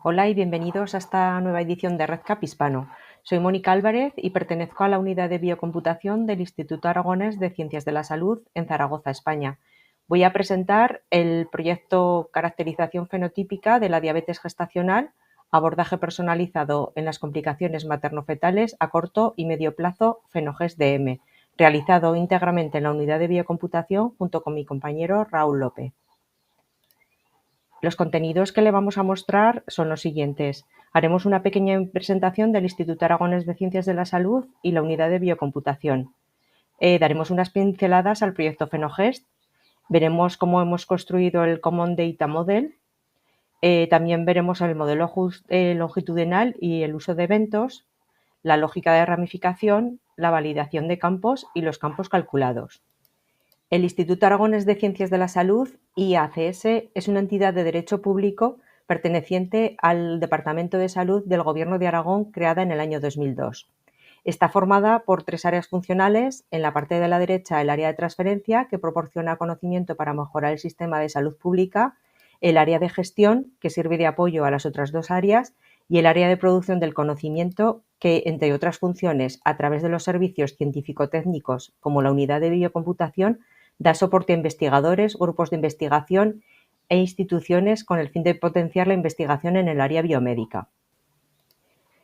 Hola y bienvenidos a esta nueva edición de RedCap Hispano. Soy Mónica Álvarez y pertenezco a la unidad de biocomputación del Instituto Aragonés de Ciencias de la Salud en Zaragoza, España. Voy a presentar el proyecto Caracterización fenotípica de la diabetes gestacional, abordaje personalizado en las complicaciones materno-fetales a corto y medio plazo FENOGES-DM, realizado íntegramente en la unidad de biocomputación junto con mi compañero Raúl López. Los contenidos que le vamos a mostrar son los siguientes. Haremos una pequeña presentación del Instituto Aragonés de Ciencias de la Salud y la unidad de biocomputación. Daremos unas pinceladas al proyecto FENOGEST. Veremos cómo hemos construido el Common Data Model. También veremos el modelo longitudinal y el uso de eventos, la lógica de ramificación, la validación de campos y los campos calculados. El Instituto Aragonés de Ciencias de la Salud, IACS, es una entidad de derecho público perteneciente al Departamento de Salud del Gobierno de Aragón, creada en el año 2002. Está formada por 3 áreas funcionales. En la parte de la derecha, el área de transferencia, que proporciona conocimiento para mejorar el sistema de salud pública, el área de gestión, que sirve de apoyo a las otras 2 áreas, y el área de producción del conocimiento, que, entre otras funciones, a través de los servicios científico-técnicos, como la unidad de biocomputación, da soporte a investigadores, grupos de investigación e instituciones con el fin de potenciar la investigación en el área biomédica.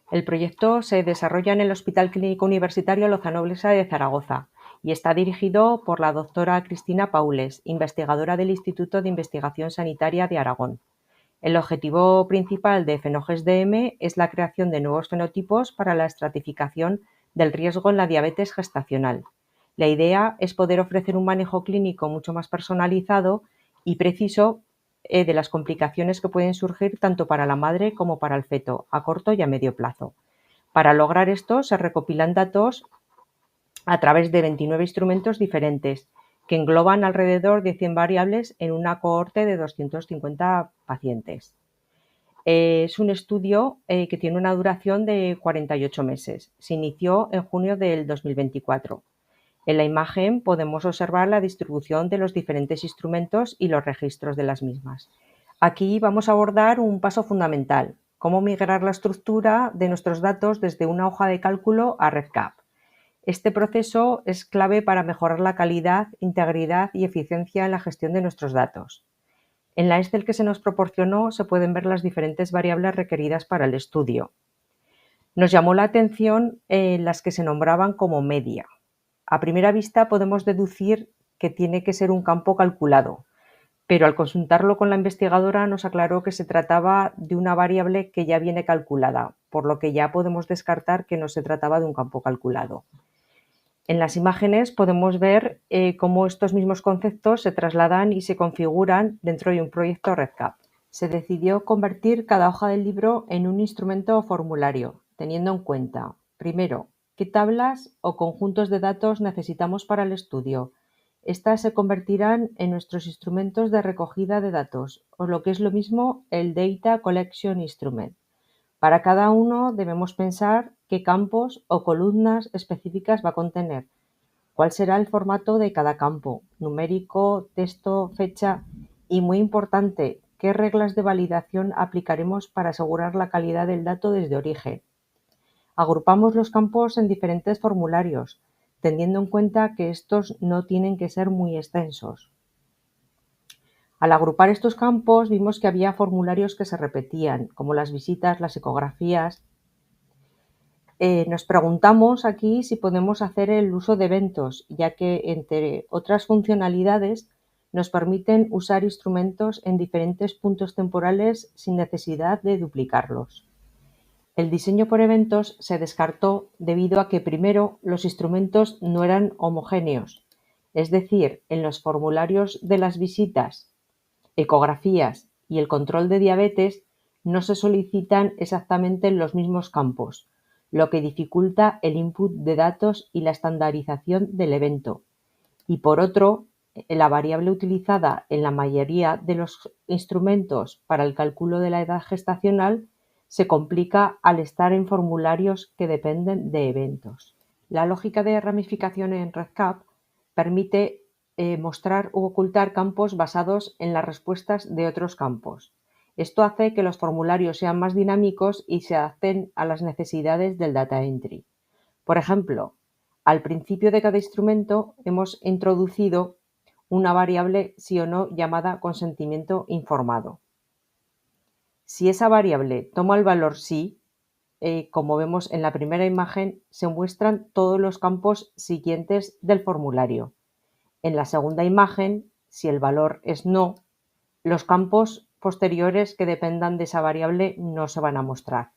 El proyecto se desarrolla en el Hospital Clínico Universitario Lozano Blesa de Zaragoza y está dirigido por la doctora Cristina Paules, investigadora del Instituto de Investigación Sanitaria de Aragón. El objetivo principal de FENOGES-DM es la creación de nuevos fenotipos para la estratificación del riesgo en la diabetes gestacional. La idea es poder ofrecer un manejo clínico mucho más personalizado y preciso de las complicaciones que pueden surgir tanto para la madre como para el feto, a corto y a medio plazo. Para lograr esto, se recopilan datos a través de 29 instrumentos diferentes, que engloban alrededor de 100 variables en una cohorte de 250 pacientes. Es un estudio que tiene una duración de 48 meses. Se inició en junio del 2024. En la imagen podemos observar la distribución de los diferentes instrumentos y los registros de las mismas. Aquí vamos a abordar un paso fundamental: cómo migrar la estructura de nuestros datos desde una hoja de cálculo a RedCap. Este proceso es clave para mejorar la calidad, integridad y eficiencia en la gestión de nuestros datos. En la Excel que se nos proporcionó se pueden ver las diferentes variables requeridas para el estudio. Nos llamó la atención las que se nombraban como media. A primera vista podemos deducir que tiene que ser un campo calculado, pero al consultarlo con la investigadora nos aclaró que se trataba de una variable que ya viene calculada, por lo que ya podemos descartar que no se trataba de un campo calculado. En las imágenes podemos ver cómo estos mismos conceptos se trasladan y se configuran dentro de un proyecto RedCap. Se decidió convertir cada hoja del libro en un instrumento o formulario, teniendo en cuenta, primero, qué tablas o conjuntos de datos necesitamos para el estudio. Estas se convertirán en nuestros instrumentos de recogida de datos, o lo que es lo mismo, el Data Collection Instrument. Para cada uno debemos pensar qué campos o columnas específicas va a contener, cuál será el formato de cada campo, numérico, texto, fecha y, muy importante, qué reglas de validación aplicaremos para asegurar la calidad del dato desde origen. Agrupamos los campos en diferentes formularios, teniendo en cuenta que estos no tienen que ser muy extensos. Al agrupar estos campos vimos que había formularios que se repetían, como las visitas, las ecografías. Nos preguntamos aquí si podemos hacer el uso de eventos, ya que, entre otras funcionalidades, nos permiten usar instrumentos en diferentes puntos temporales sin necesidad de duplicarlos. El diseño por eventos se descartó debido a que, primero, los instrumentos no eran homogéneos, es decir, en los formularios de las visitas, ecografías y el control de diabetes no se solicitan exactamente los mismos campos, lo que dificulta el input de datos y la estandarización del evento. Y por otro, la variable utilizada en la mayoría de los instrumentos para el cálculo de la edad gestacional se complica al estar en formularios que dependen de eventos. La lógica de ramificación en RedCap permite mostrar u ocultar campos basados en las respuestas de otros campos. Esto hace que los formularios sean más dinámicos y se adapten a las necesidades del data entry. Por ejemplo, al principio de cada instrumento hemos introducido una variable sí o no llamada consentimiento informado. Si esa variable toma el valor sí, como vemos en la primera imagen, se muestran todos los campos siguientes del formulario. En la segunda imagen, si el valor es no, los campos posteriores que dependan de esa variable no se van a mostrar.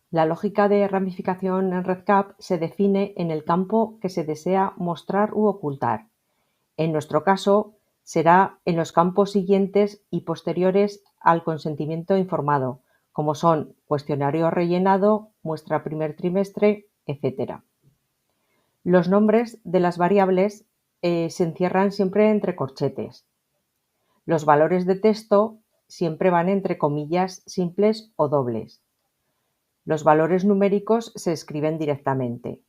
La lógica de ramificación en REDCap se define en el campo que se desea mostrar u ocultar. En nuestro caso, será en los campos siguientes y posteriores al consentimiento informado, como son cuestionario rellenado, muestra primer trimestre, etc. Los nombres de las variables se encierran siempre entre corchetes. Los valores de texto siempre van entre comillas simples o dobles. Los valores numéricos se escriben directamente.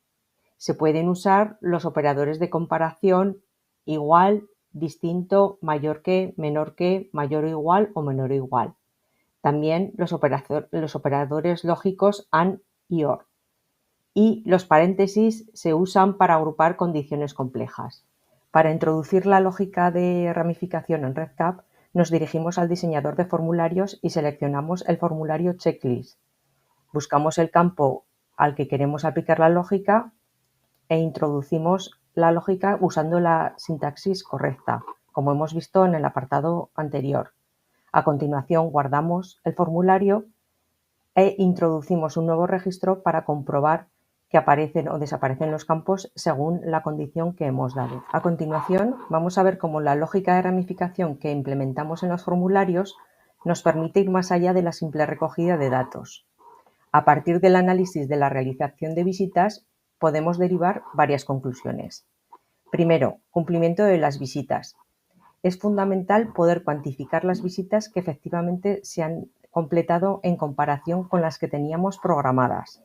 Se pueden usar los operadores de comparación igual, distinto, mayor que, menor que, mayor o igual o menor o igual. También los operadores lógicos AND y OR. Y los paréntesis se usan para agrupar condiciones complejas. Para introducir la lógica de ramificación en REDCap, nos dirigimos al diseñador de formularios y seleccionamos el formulario checklist. Buscamos el campo al que queremos aplicar la lógica e introducimos la lógica usando la sintaxis correcta, como hemos visto en el apartado anterior. A continuación, guardamos el formulario e introducimos un nuevo registro para comprobar que aparecen o desaparecen los campos según la condición que hemos dado. A continuación, vamos a ver cómo la lógica de ramificación que implementamos en los formularios nos permite ir más allá de la simple recogida de datos. A partir del análisis de la realización de visitas, podemos derivar varias conclusiones. Primero, cumplimiento de las visitas. Es fundamental poder cuantificar las visitas que efectivamente se han completado en comparación con las que teníamos programadas.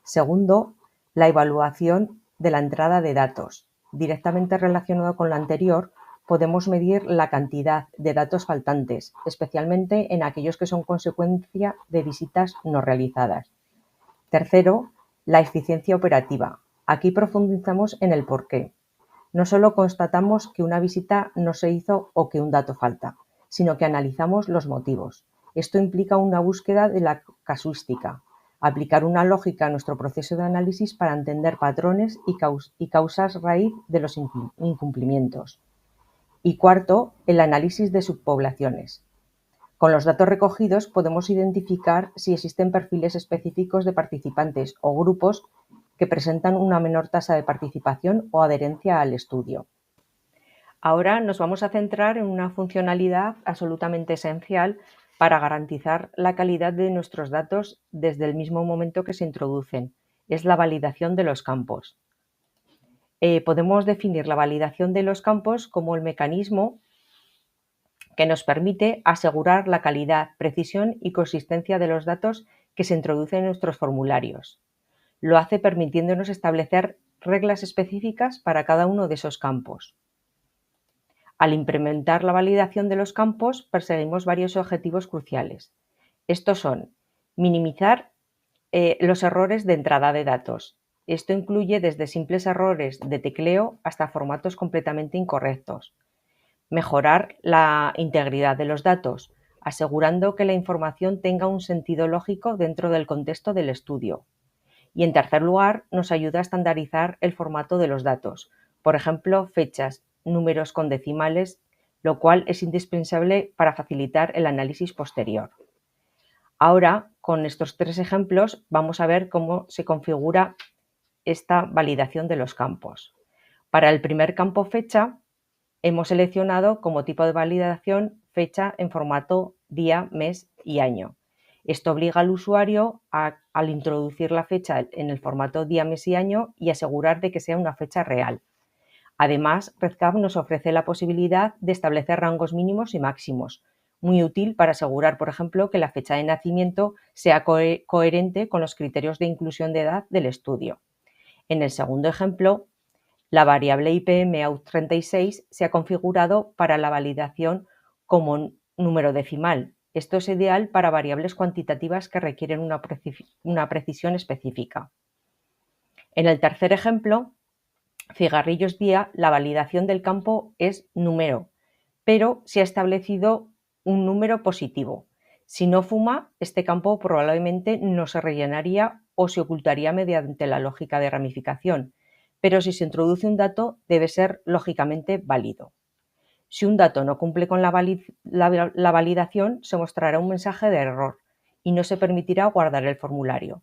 Segundo, la evaluación de la entrada de datos. Directamente relacionado con lo anterior, podemos medir la cantidad de datos faltantes, especialmente en aquellos que son consecuencia de visitas no realizadas. Tercero, la eficiencia operativa. Aquí profundizamos en el porqué. No solo constatamos que una visita no se hizo o que un dato falta, sino que analizamos los motivos. Esto implica una búsqueda de la casuística, aplicar una lógica a nuestro proceso de análisis para entender patrones y causas raíz de los incumplimientos. Y cuarto, el análisis de subpoblaciones. Con los datos recogidos podemos identificar si existen perfiles específicos de participantes o grupos que presentan una menor tasa de participación o adherencia al estudio. Ahora nos vamos a centrar en una funcionalidad absolutamente esencial para garantizar la calidad de nuestros datos desde el mismo momento que se introducen. Es la validación de los campos. Podemos definir la validación de los campos como el mecanismo que nos permite asegurar la calidad, precisión y consistencia de los datos que se introducen en nuestros formularios. Lo hace permitiéndonos establecer reglas específicas para cada uno de esos campos. Al implementar la validación de los campos, perseguimos varios objetivos cruciales. Estos son minimizar los errores de entrada de datos. Esto incluye desde simples errores de tecleo hasta formatos completamente incorrectos. Mejorar la integridad de los datos, asegurando que la información tenga un sentido lógico dentro del contexto del estudio. Y en tercer lugar, nos ayuda a estandarizar el formato de los datos, por ejemplo, fechas, números con decimales, lo cual es indispensable para facilitar el análisis posterior. Ahora, con estos tres ejemplos, vamos a ver cómo se configura esta validación de los campos. Para el primer campo fecha, hemos seleccionado como tipo de validación fecha en formato día, mes y año. Esto obliga al usuario al introducir la fecha en el formato día, mes y año y asegurar de que sea una fecha real. Además, REDCap nos ofrece la posibilidad de establecer rangos mínimos y máximos, muy útil para asegurar, por ejemplo, que la fecha de nacimiento sea coherente con los criterios de inclusión de edad del estudio. En el segundo ejemplo, la variable IPM-OUT36 se ha configurado para la validación como número decimal, Esto es ideal para variables cuantitativas que requieren una precisión específica. En el tercer ejemplo, cigarrillos día, la validación del campo es número, pero se ha establecido un número positivo. Si no fuma, este campo probablemente no se rellenaría o se ocultaría mediante la lógica de ramificación, pero si se introduce un dato, debe ser lógicamente válido. Si un dato no cumple con la validación, se mostrará un mensaje de error y no se permitirá guardar el formulario.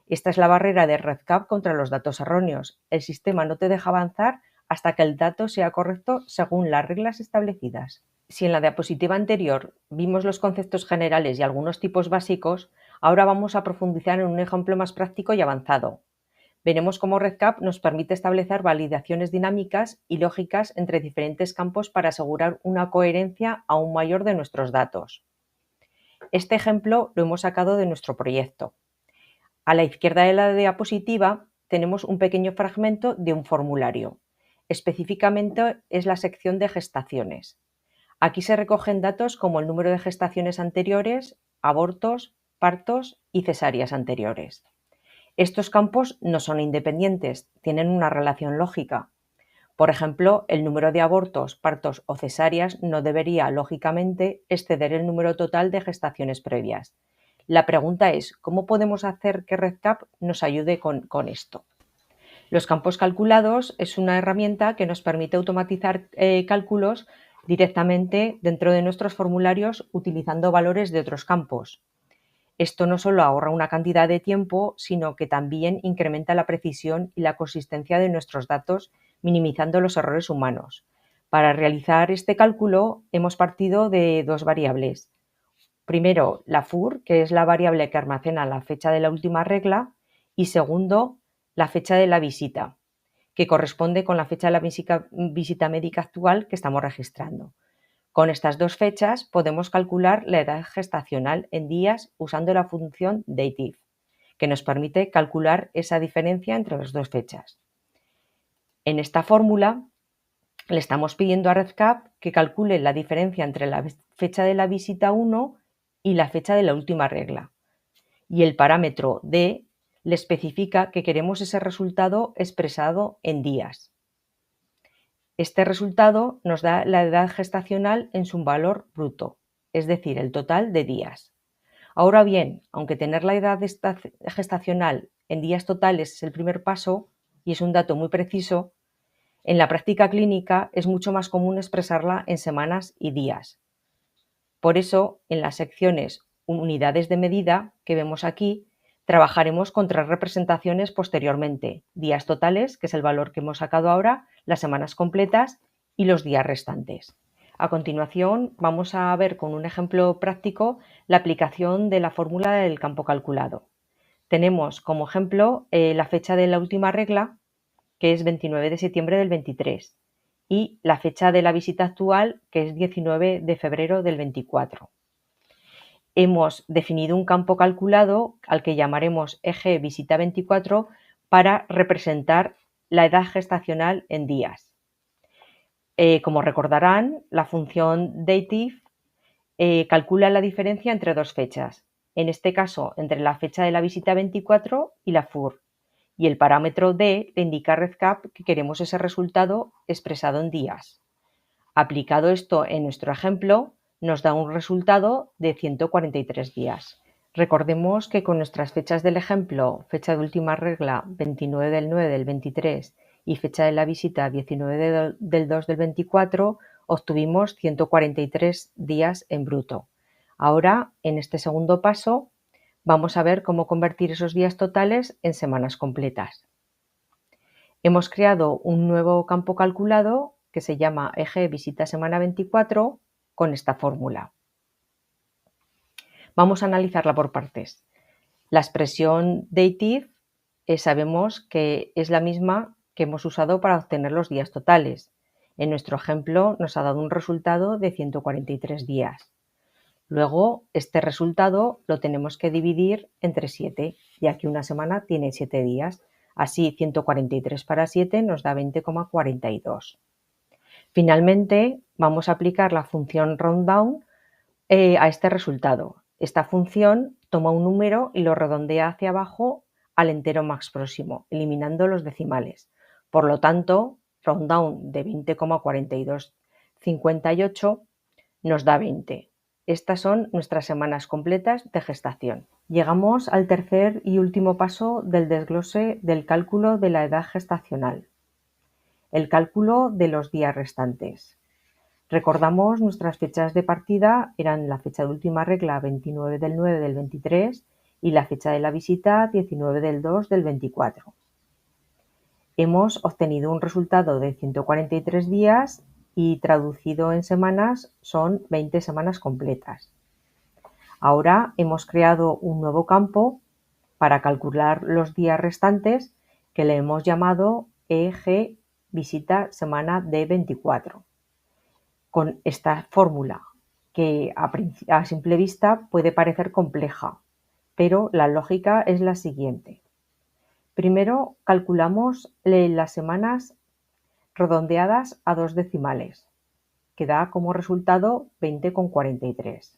Esta es la barrera de REDCap contra los datos erróneos. El sistema no te deja avanzar hasta que el dato sea correcto según las reglas establecidas. Si en la diapositiva anterior vimos los conceptos generales y algunos tipos básicos, ahora vamos a profundizar en un ejemplo más práctico y avanzado. Veremos cómo REDCap nos permite establecer validaciones dinámicas y lógicas entre diferentes campos para asegurar una coherencia aún mayor de nuestros datos. Este ejemplo lo hemos sacado de nuestro proyecto. A la izquierda de la diapositiva tenemos un pequeño fragmento de un formulario. Específicamente es la sección de gestaciones. Aquí se recogen datos como el número de gestaciones anteriores, abortos, partos y cesáreas anteriores. Estos campos no son independientes, tienen una relación lógica. Por ejemplo, el número de abortos, partos o cesáreas no debería, lógicamente, exceder el número total de gestaciones previas. La pregunta es, ¿cómo podemos hacer que REDCap nos ayude con esto? Los campos calculados es una herramienta que nos permite automatizar cálculos directamente dentro de nuestros formularios utilizando valores de otros campos. Esto no solo ahorra una cantidad de tiempo, sino que también incrementa la precisión y la consistencia de nuestros datos, minimizando los errores humanos. Para realizar este cálculo hemos partido de dos variables. Primero, la FUR, que es la variable que almacena la fecha de la última regla, y segundo, la fecha de la visita, que corresponde con la fecha de la visita médica actual que estamos registrando. Con estas dos fechas podemos calcular la edad gestacional en días usando la función dative, que nos permite calcular esa diferencia entre las dos fechas. En esta fórmula le estamos pidiendo a REDCap que calcule la diferencia entre la fecha de la visita 1 y la fecha de la última regla. Y el parámetro D le especifica que queremos ese resultado expresado en días. Este resultado nos da la edad gestacional en su valor bruto, es decir, el total de días. Ahora bien, aunque tener la edad gestacional en días totales es el primer paso y es un dato muy preciso, en la práctica clínica es mucho más común expresarla en semanas y días. Por eso, en las secciones unidades de medida que vemos aquí, trabajaremos con tres representaciones posteriormente: días totales, que es el valor que hemos sacado ahora, las semanas completas y los días restantes. A continuación, vamos a ver con un ejemplo práctico la aplicación de la fórmula del campo calculado. Tenemos como ejemplo la fecha de la última regla, que es 29 de septiembre del 23, y la fecha de la visita actual, que es 19 de febrero del 24. Hemos definido un campo calculado al que llamaremos eje visita 24 para representar la edad gestacional en días. Como recordarán, la función dative calcula la diferencia entre dos fechas, en este caso entre la fecha de la visita 24 y la FUR, y el parámetro D le indica a REDCap que queremos ese resultado expresado en días. Aplicado esto en nuestro ejemplo, nos da un resultado de 143 días. Recordemos que con nuestras fechas del ejemplo, fecha de última regla 29 del 9 del 23 y fecha de la visita 19 del 2 del 24, obtuvimos 143 días en bruto. Ahora, en este segundo paso, vamos a ver cómo convertir esos días totales en semanas completas. Hemos creado un nuevo campo calculado que se llama eje visita semana 24 con esta fórmula. Vamos a analizarla por partes. La expresión dative sabemos que es la misma que hemos usado para obtener los días totales. En nuestro ejemplo nos ha dado un resultado de 143 días. Luego, este resultado lo tenemos que dividir entre 7, ya que una semana tiene 7 días. Así, 143 para 7 nos da 20,42. Finalmente, vamos a aplicar la función rounddown a este resultado. Esta función toma un número y lo redondea hacia abajo al entero más próximo, eliminando los decimales. Por lo tanto, rounddown de 20,4258 nos da 20. Estas son nuestras semanas completas de gestación. Llegamos al tercer y último paso del desglose del cálculo de la edad gestacional, el cálculo de los días restantes. Recordamos nuestras fechas de partida eran la fecha de última regla 29 del 9 del 23 y la fecha de la visita 19 del 2 del 24. Hemos obtenido un resultado de 143 días y traducido en semanas son 20 semanas completas. Ahora hemos creado un nuevo campo para calcular los días restantes que le hemos llamado EG visita semana D24. Con esta fórmula que a simple vista puede parecer compleja, pero la lógica es la siguiente. Primero calculamos las semanas redondeadas a 2 decimales, que da como resultado 20,43.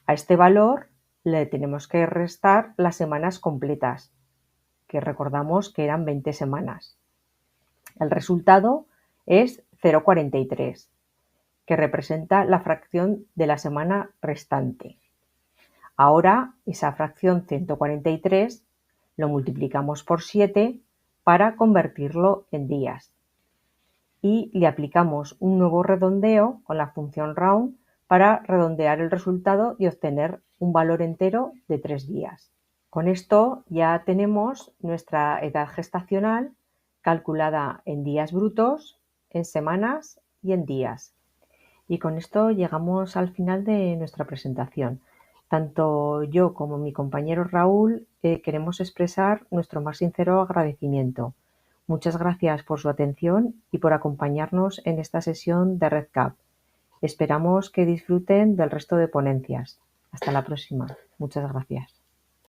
A este valor le tenemos que restar las semanas completas, que recordamos que eran 20 semanas. El resultado es 0,43, que representa la fracción de la semana restante. Ahora esa fracción 143 lo multiplicamos por 7 para convertirlo en días y le aplicamos un nuevo redondeo con la función round para redondear el resultado y obtener un valor entero de 3 días. Con esto ya tenemos nuestra edad gestacional calculada en días brutos, en semanas y en días. Y con esto llegamos al final de nuestra presentación. Tanto yo como mi compañero Raúl queremos expresar nuestro más sincero agradecimiento. Muchas gracias por su atención y por acompañarnos en esta sesión de REDCap. Esperamos que disfruten del resto de ponencias. Hasta la próxima. Muchas gracias.